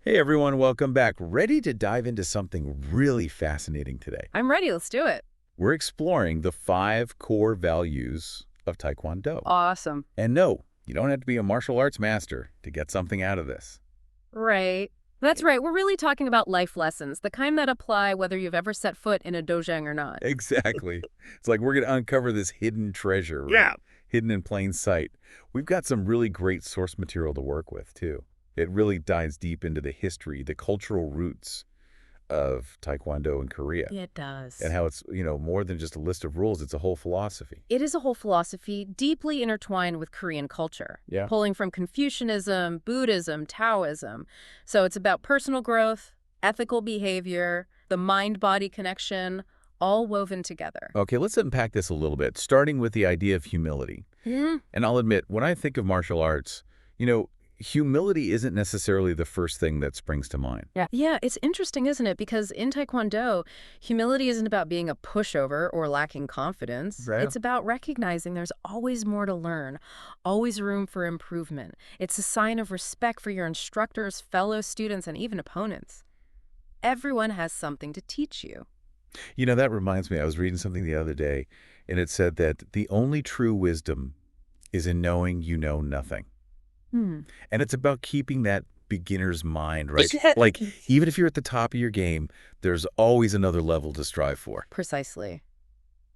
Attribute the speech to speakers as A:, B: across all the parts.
A: Hey everyone, welcome back. Ready to dive into something really fascinating today.
B: I'm ready. Let's do it.
A: We're exploring the 5 core values of Taekwondo.
B: Awesome.
A: And no, you don't have to be a martial arts master to get something out of this.
B: Right. That's right. We're really talking about life lessons, the kind that apply whether you've ever set foot in a dojang or not.
A: Exactly. It's like we're going to uncover this hidden treasure, right?
B: Yeah.
A: Hidden in plain sight. We've got some really great source material to work with, too. It really dives deep into the history, the cultural roots of Taekwondo in Korea.
B: It does.
A: And how it's, more than just a list of rules, it's a whole philosophy.
B: It is a whole philosophy deeply intertwined with Korean culture,
A: Yeah.
B: pulling from Confucianism, Buddhism, Taoism. So it's about personal growth, ethical behavior, the mind-body connection, all woven together.
A: Okay, let's unpack this a little bit, starting with the idea of humility. And I'll admit, when I think of martial arts, humility isn't necessarily the first thing that springs to mind.
B: Yeah, it's interesting, isn't it? Because in Taekwondo, humility isn't about being a pushover or lacking confidence.
A: Right.
B: It's about recognizing there's always more to learn, always room for improvement. It's a sign of respect for your instructors, fellow students, and even opponents. Everyone has something to teach you.
A: That reminds me, I was reading something the other day, and it said that the only true wisdom is in knowing you know nothing. And it's about keeping that beginner's mind, right? Like, even if you're at the top of your game, there's always another level to strive for.
B: Precisely.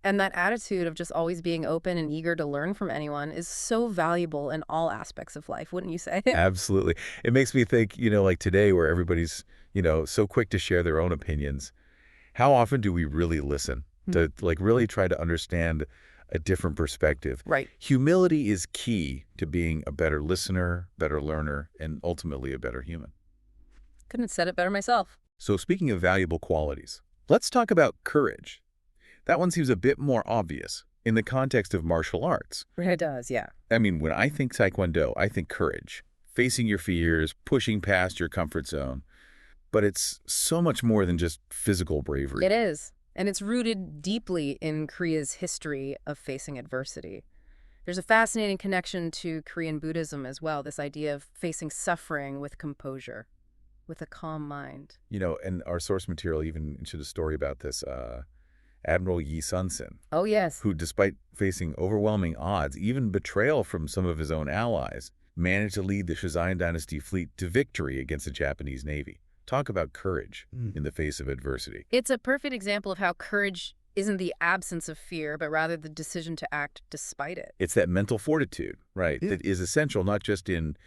B: And that attitude of just always being open and eager to learn from anyone is so valuable in all aspects of life, wouldn't you say?
A: Absolutely. It makes me think, like today where everybody's, so quick to share their own opinions. How often do we really listen to, really try to understand a different perspective?
B: Right.
A: Humility is key to being a better listener, better learner, and ultimately a better human.
B: Couldn't have said it better myself.
A: So speaking of valuable qualities, let's talk about courage. That one seems a bit more obvious in the context of martial arts.
B: It does, yeah.
A: I mean, when I think Taekwondo, I think courage, facing your fears, pushing past your comfort zone. But it's so much more than just physical bravery.
B: It is. And it's rooted deeply in Korea's history of facing adversity. There's a fascinating connection to Korean Buddhism as well, this idea of facing suffering with composure, with a calm mind.
A: And our source material even should a story about this Admiral Yi Sun-sin,
B: Oh, yes.
A: who, despite facing overwhelming odds, even betrayal from some of his own allies, managed to lead the Joseon Dynasty fleet to victory against the Japanese Navy. Talk about courage in the face of adversity.
B: It's a perfect example of how courage isn't the absence of fear, but rather the decision to act despite it.
A: It's that mental fortitude, right, that is essential not just in,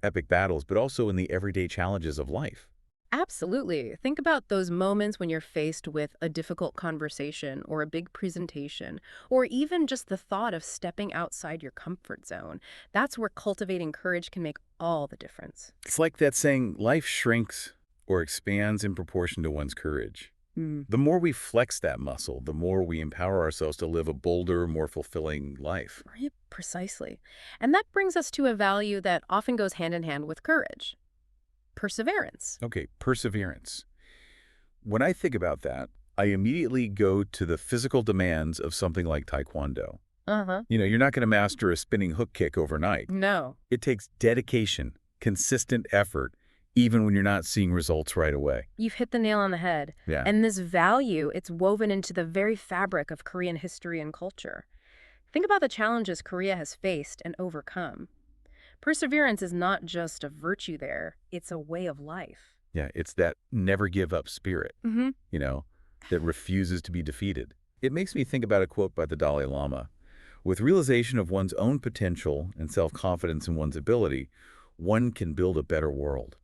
A: epic battles, but also in the everyday challenges of life.
B: Absolutely. Think about those moments when you're faced with a difficult conversation or a big presentation, or even just the thought of stepping outside your comfort zone. That's where cultivating courage can make all the difference.
A: It's like that saying, life shrinks or expands in proportion to one's courage. The more we flex that muscle, the more we empower ourselves to live a bolder, more fulfilling life.
B: Right, precisely. And that brings us to a value that often goes hand in hand with courage: perseverance.
A: Okay, perseverance. When I think about that, I immediately go to the physical demands of something like Taekwondo. You're not going to master a spinning hook kick overnight.
B: No.
A: It takes dedication, consistent effort, even when you're not seeing results right away.
B: You've hit the nail on the head.
A: Yeah.
B: And this value, it's woven into the very fabric of Korean history and culture. Think about the challenges Korea has faced and overcome. Perseverance is not just a virtue there, it's a way of life.
A: Yeah, it's that never give up spirit, that refuses to be defeated. It makes me think about a quote by the Dalai Lama. With realization of one's own potential and self-confidence in one's ability, one can build a better world.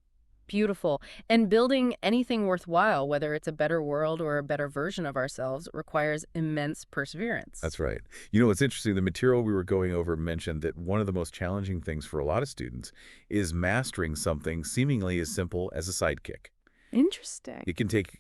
B: Beautiful. And building anything worthwhile, whether it's a better world or a better version of ourselves, requires immense perseverance.
A: That's right. What's interesting, the material we were going over mentioned that one of the most challenging things for a lot of students is mastering something seemingly as simple as a sidekick.
B: Interesting.
A: It can take,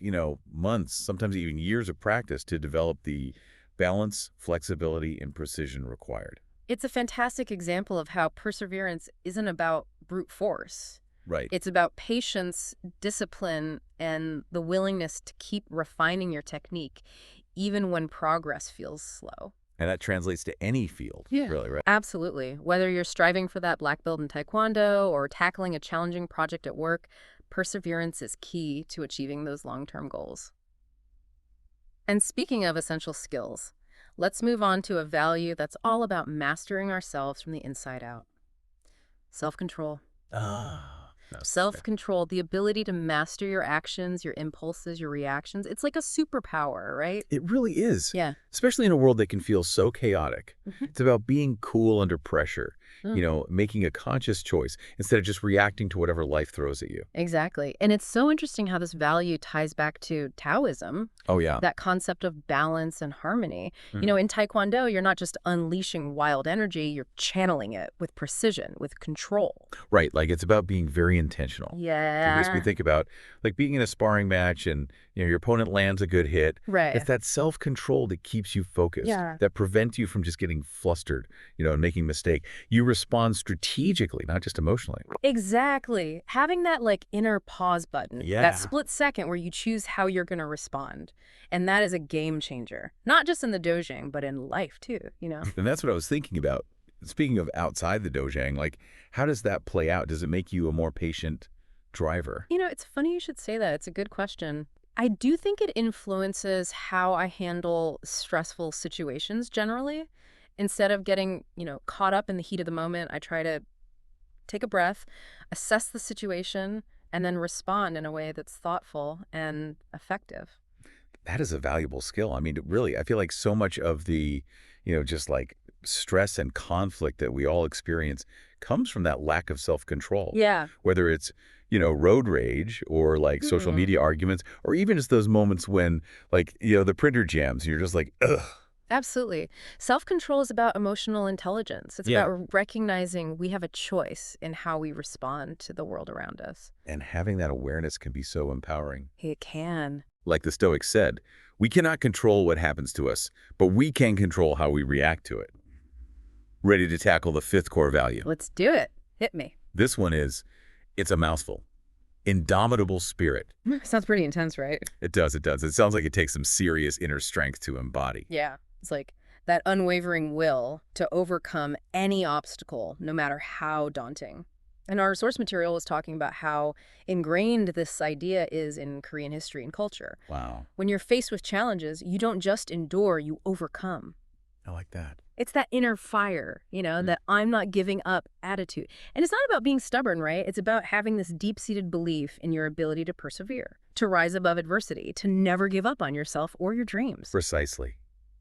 A: months, sometimes even years of practice to develop the balance, flexibility, and precision required.
B: It's a fantastic example of how perseverance isn't about brute force.
A: Right.
B: It's about patience, discipline, and the willingness to keep refining your technique, even when progress feels slow.
A: And that translates to any field, really, right?
B: Absolutely. Whether you're striving for that black belt in Taekwondo or tackling a challenging project at work, Perseverance is key to achieving those long-term goals. And speaking of essential skills, let's move on to a value that's all about mastering ourselves from the inside out. Self-control.
A: That's
B: Self-control, the ability to master your actions, your impulses, your reactions. It's like a superpower, right?
A: It really is.
B: Yeah.
A: Especially in a world that can feel so chaotic.
B: Mhm.
A: It's about being cool under pressure,
B: Mm.
A: making a conscious choice instead of just reacting to whatever life throws at you.
B: Exactly. And it's so interesting how this value ties back to Taoism,
A: Oh, yeah.
B: that concept of balance and harmony.
A: Mhm.
B: In Taekwondo, you're not just unleashing wild energy, you're channeling it with precision, with control.
A: Right. Like it's about being very intentional. It makes me
B: Yeah.
A: think about like being in a sparring match and your opponent lands a good hit.
B: Right.
A: It's that self-control that keeps you focused,
B: Yeah.
A: that prevents you from just getting flustered, and making a mistake. You respond strategically, not just emotionally.
B: Exactly. Having that inner pause button,
A: Yeah.
B: that split second where you choose how you're going to respond. And that is a game changer, not just in the dojang, but in life too.
A: And that's what I was thinking about. Speaking of outside the dojang, like how does that play out? Does it make you a more patient driver?
B: It's funny you should say that. It's a good question. I do think it influences how I handle stressful situations generally. Instead of getting, caught up in the heat of the moment, I try to take a breath, assess the situation, and then respond in a way that's thoughtful and effective.
A: That is a valuable skill. I mean, really, I feel like so much of the, just like stress and conflict that we all experience comes from that lack of self-control.
B: Yeah.
A: Whether it's, road rage or like social
B: Mhm.
A: media arguments, or even just those moments when like, the printer jams and you're just like, ugh.
B: Absolutely. Self-control is about emotional intelligence. It's
A: Yeah.
B: about recognizing we have a choice in how we respond to the world around us.
A: And having that awareness can be so empowering.
B: It can.
A: Like the Stoics said, we cannot control what happens to us, but we can control how we react to it. Ready to tackle the fifth core value?
B: Let's do it. Hit me.
A: This one is, it's a mouthful. Indomitable spirit.
B: Sounds pretty intense, right?
A: It does, it does. It sounds like it takes some serious inner strength to embody.
B: Yeah. It's like that unwavering will to overcome any obstacle, no matter how daunting. And our source material was talking about how ingrained this idea is in Korean history and culture.
A: Wow.
B: When you're faced with challenges, you don't just endure, you overcome.
A: I like that.
B: It's that inner fire, that I'm not giving up attitude. And it's not about being stubborn, right? It's about having this deep-seated belief in your ability to persevere, to rise above adversity, to never give up on yourself or your dreams.
A: Precisely.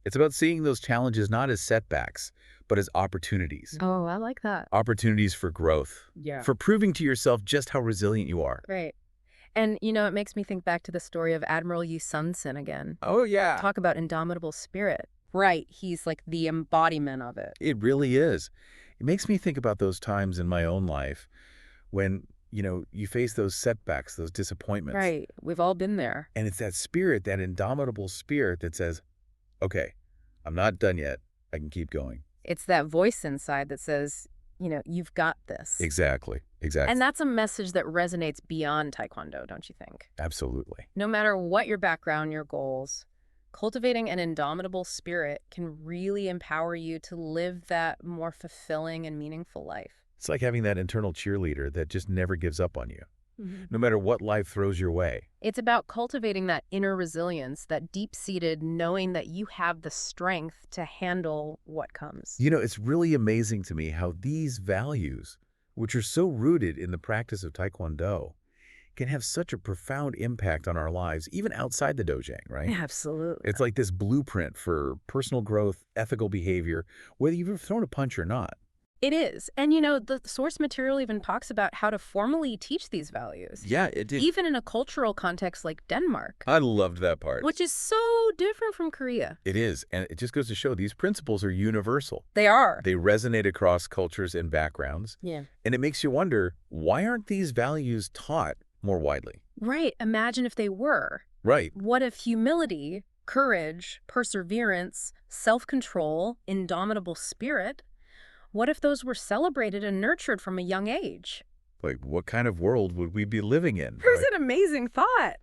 A: It's about seeing those challenges not as setbacks, but as opportunities.
B: Oh, I like that.
A: Opportunities for growth.
B: Yeah.
A: For proving to yourself just how resilient you are.
B: Right. And, it makes me think back to the story of Admiral Yi Sun-sin again.
A: Oh, yeah.
B: Talk about indomitable spirit. Right. He's like the embodiment of it.
A: It really is. It makes me think about those times in my own life when, you face those setbacks, those disappointments.
B: Right. We've all been there.
A: And it's that spirit, that indomitable spirit that says, okay, I'm not done yet. I can keep going.
B: It's that voice inside that says, you've got this.
A: Exactly. Exactly.
B: And that's a message that resonates beyond Taekwondo, don't you think?
A: Absolutely.
B: No matter what your background, your goals, cultivating an indomitable spirit can really empower you to live that more fulfilling and meaningful life.
A: It's like having that internal cheerleader that just never gives up on you,
B: Mm-hmm.
A: no matter what life throws your way.
B: It's about cultivating that inner resilience, that deep-seated knowing that you have the strength to handle what comes.
A: It's really amazing to me how these values, which are so rooted in the practice of Taekwondo, can have such a profound impact on our lives, even outside the dojang, right?
B: Absolutely.
A: It's like this blueprint for personal growth, ethical behavior, whether you've ever thrown a punch or not.
B: It is. And, the source material even talks about how to formally teach these values.
A: Yeah, it did.
B: Even in a cultural context like Denmark,
A: I loved that part.
B: which is so different from Korea.
A: It is, and it just goes to show these principles are universal.
B: They are.
A: They resonate across cultures and backgrounds,
B: Yeah.
A: and it makes you wonder, why aren't these values taught more widely?
B: Right. Imagine if they were.
A: Right.
B: What if humility, courage, perseverance, self-control, indomitable spirit, what if those were celebrated and nurtured from a young age?
A: Like, what kind of world would we be living in?
B: There's an amazing thought.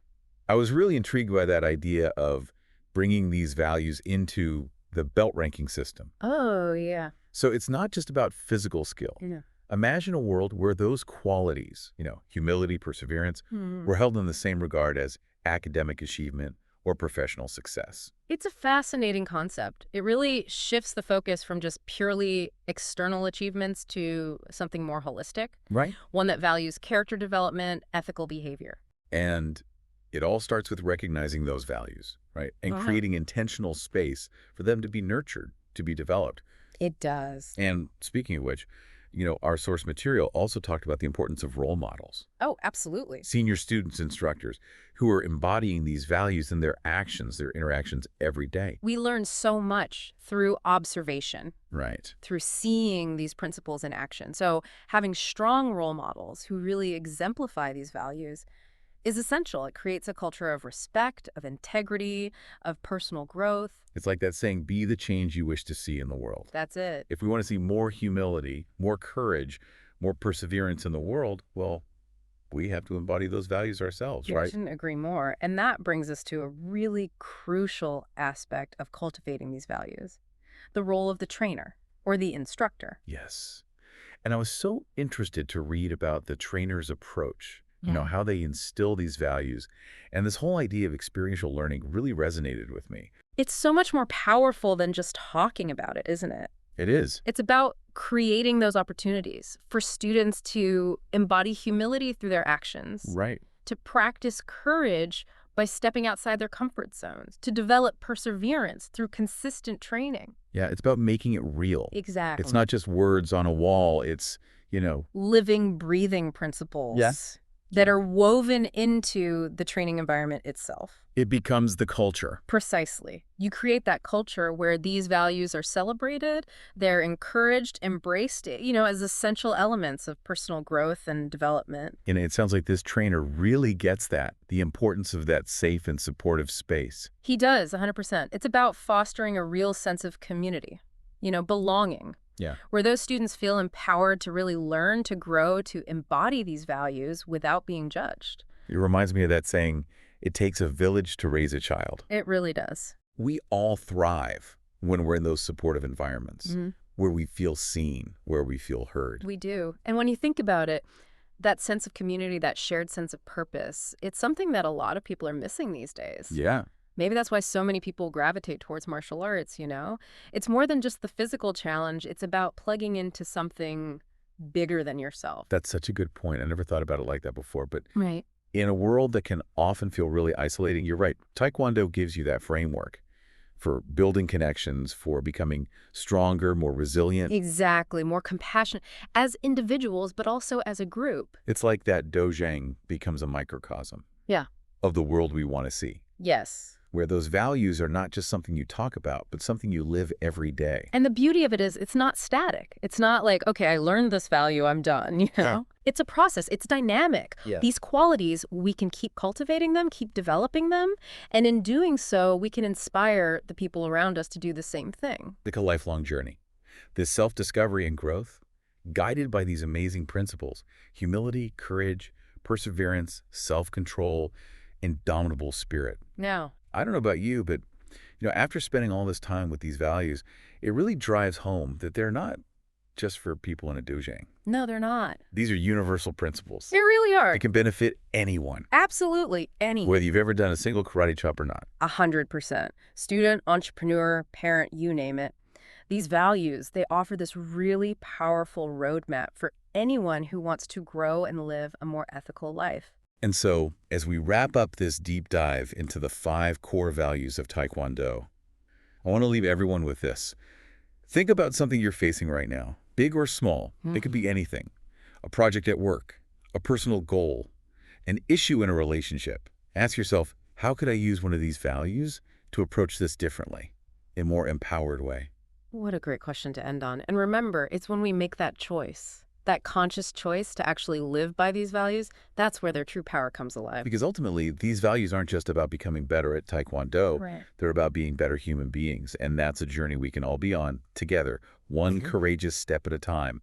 A: I was really intrigued by that idea of bringing these values into the belt ranking system.
B: Oh, yeah.
A: So it's not just about physical skill,
B: Yeah.
A: Imagine a world where those qualities, humility, perseverance,
B: Hmm.
A: were held in the same regard as academic achievement or professional success.
B: It's a fascinating concept. It really shifts the focus from just purely external achievements to something more holistic,
A: Right.
B: one that values character development, ethical behavior.
A: And it all starts with recognizing those values, right? And
B: Uh-huh.
A: creating intentional space for them to be nurtured, to be developed.
B: It does.
A: And speaking of which, our source material also talked about the importance of role models,
B: Oh, absolutely.
A: senior students, instructors who are embodying these values in their actions, their interactions every day.
B: We learn so much through observation,
A: Right.
B: through seeing these principles in action. So having strong role models who really exemplify these values is essential. It creates a culture of respect, of integrity, of personal growth.
A: It's like that saying, be the change you wish to see in the world.
B: That's it.
A: If we want to see more humility, more courage, more perseverance in the world, well, we have to embody those values ourselves,
B: Yeah, I
A: right?
B: couldn't agree more. And that brings us to a really crucial aspect of cultivating these values, the role of the trainer or the instructor.
A: Yes. And I was so interested to read about the trainer's approach,
B: Yeah.
A: how they instill these values. And this whole idea of experiential learning really resonated with me.
B: It's so much more powerful than just talking about it, isn't it?
A: It is.
B: It's about creating those opportunities for students to embody humility through their actions,
A: Right.
B: to practice courage by stepping outside their comfort zones, to develop perseverance through consistent training.
A: Yeah, it's about making it real.
B: Exactly.
A: It's not just words on a wall. It's,
B: Living, breathing principles
A: Yes.
B: that are woven into the training environment itself.
A: it becomes the culture.
B: Precisely. You create that culture where these values are celebrated, they're encouraged, embraced, as essential elements of personal growth and development.
A: And it sounds like this trainer really gets that, the importance of that safe and supportive space.
B: He does, 100%. It's about fostering a real sense of community, belonging,
A: Yeah.
B: where those students feel empowered to really learn, to grow, to embody these values without being judged.
A: It reminds me of that saying, it takes a village to raise a child.
B: It really does.
A: We all thrive when we're in those supportive environments,
B: Mhm.
A: where we feel seen, where we feel heard.
B: We do. And when you think about it, that sense of community, that shared sense of purpose, it's something that a lot of people are missing these days.
A: Yeah.
B: Maybe that's why so many people gravitate towards martial arts, It's more than just the physical challenge. It's about plugging into something bigger than yourself.
A: That's such a good point. I never thought about it like that before. But
B: Right.
A: in a world that can often feel really isolating, you're right. Taekwondo gives you that framework for building connections, for becoming stronger, more resilient.
B: Exactly. More compassionate as individuals, but also as a group.
A: It's like that dojang becomes a microcosm
B: Yeah.
A: of the world we want to see,
B: Yes.
A: where those values are not just something you talk about, but something you live every day.
B: And the beauty of it is it's not static. It's not like, okay, I learned this value, I'm done,
A: Yeah.
B: It's a process. It's dynamic.
A: Yeah.
B: These qualities, we can keep cultivating them, keep developing them, and in doing so, we can inspire the people around us to do the same thing.
A: Like a lifelong journey. This self-discovery and growth, guided by these amazing principles, humility, courage, perseverance, self-control, indomitable spirit.
B: Now,
A: I don't know about you, but after spending all this time with these values, it really drives home that they're not just for people in a dojang.
B: no, they're not.
A: These are universal principles.
B: They really are.
A: It can benefit anyone,
B: Absolutely. Anyone.
A: whether you've ever done a single karate chop or not.
B: 100%. Student, entrepreneur, parent, you name it. These values, they offer this really powerful roadmap for anyone who wants to grow and live a more ethical life.
A: And so, as we wrap up this deep dive into the 5 core values of Taekwondo, I want to leave everyone with this. Think about something you're facing right now, big or small. It could be anything. A project at work, a personal goal, an issue in a relationship. Ask yourself, how could I use one of these values to approach this differently, in a more empowered way?
B: What a great question to end on. And remember, it's when we make that choice, that conscious choice to actually live by these values, that's where their true power comes alive.
A: Because ultimately, these values aren't just about becoming better at Taekwondo.
B: Right.
A: They're about being better human beings. And that's a journey we can all be on together, one courageous step at a time.